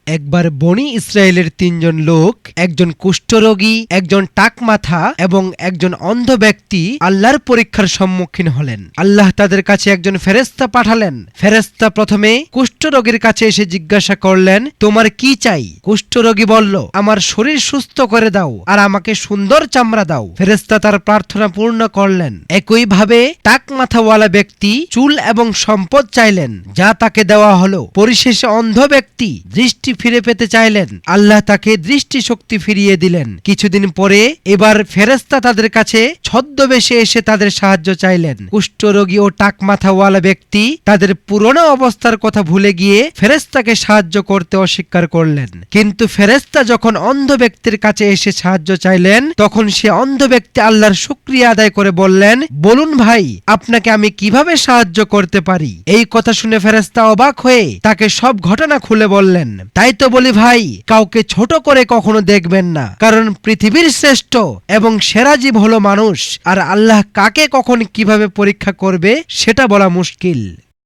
একবার বনি ইসরায়েলের ৩ জন লোক, একজন কুষ্ঠরোগী, একজন টাকমাথা এবং একজন অন্ধ ব্যক্তি আল্লাহর পরীক্ষার সম্মুখীন হলেন। আল্লাহ তাদের কাছে একজন ফেরেশতা পাঠালেন। ফেরেশতা প্রথমে কুষ্ঠরোগীর কাছে এসে জিজ্ঞাসা করলেন, তোমার কি চাই? কুষ্ঠরোগী বলল, আমার শরীর সুস্থ করে দাও আর আমাকে সুন্দর চামড়া দাও। ফেরেশতা তার প্রার্থনা পূর্ণ করলেন। একইভাবে টাকমাথাওয়ালা ব্যক্তি চুল এবং সম্পদ চাইলেন, যা তাকে দেওয়া হলো। পরিশেষে অন্ধ ব্যক্তি দৃষ্টি ফিরে পেতে চাইলেন, আল্লাহ তাকে দৃষ্টিশক্তি ফিরিয়ে দিলেন। কিছুদিন পরে এবার ফেরেশতা তাদের কাছে ছদ্মবেশে এসে তাদের সাহায্য চাইলেন। কুষ্ঠরোগী ও টাকমাথাওয়ালা ব্যক্তি তাদের পুরনো অবস্থার কথা ভুলে গিয়ে ফেরেশতাকে সাহায্য করতে অস্বীকার করলেন। কিন্তু ফেরেশতা যখন অন্ধ ব্যক্তির কাছে এসে সাহায্য চাইলেন, তখন সে অন্ধ ব্যক্তি আল্লাহর শুকরিয়া আদায় করে বললেন, বলুন ভাই, আপনাকে আমি কিভাবে সাহায্য করতে পারি? এই কথা শুনে ফেরেশতা অবাক হয়ে তাকে সব ঘটনা খুলে বললেন। তাই তো বলি ভাই, কাউকে ছোট করে কখনো দেখবেন না, কারণ পৃথিবীর শ্রেষ্ঠ এবং সেরা জীব হলো মানুষ, আর আল্লাহ কাকে কখন কিভাবে পরীক্ষা করবে সেটা বলা মুশকিল।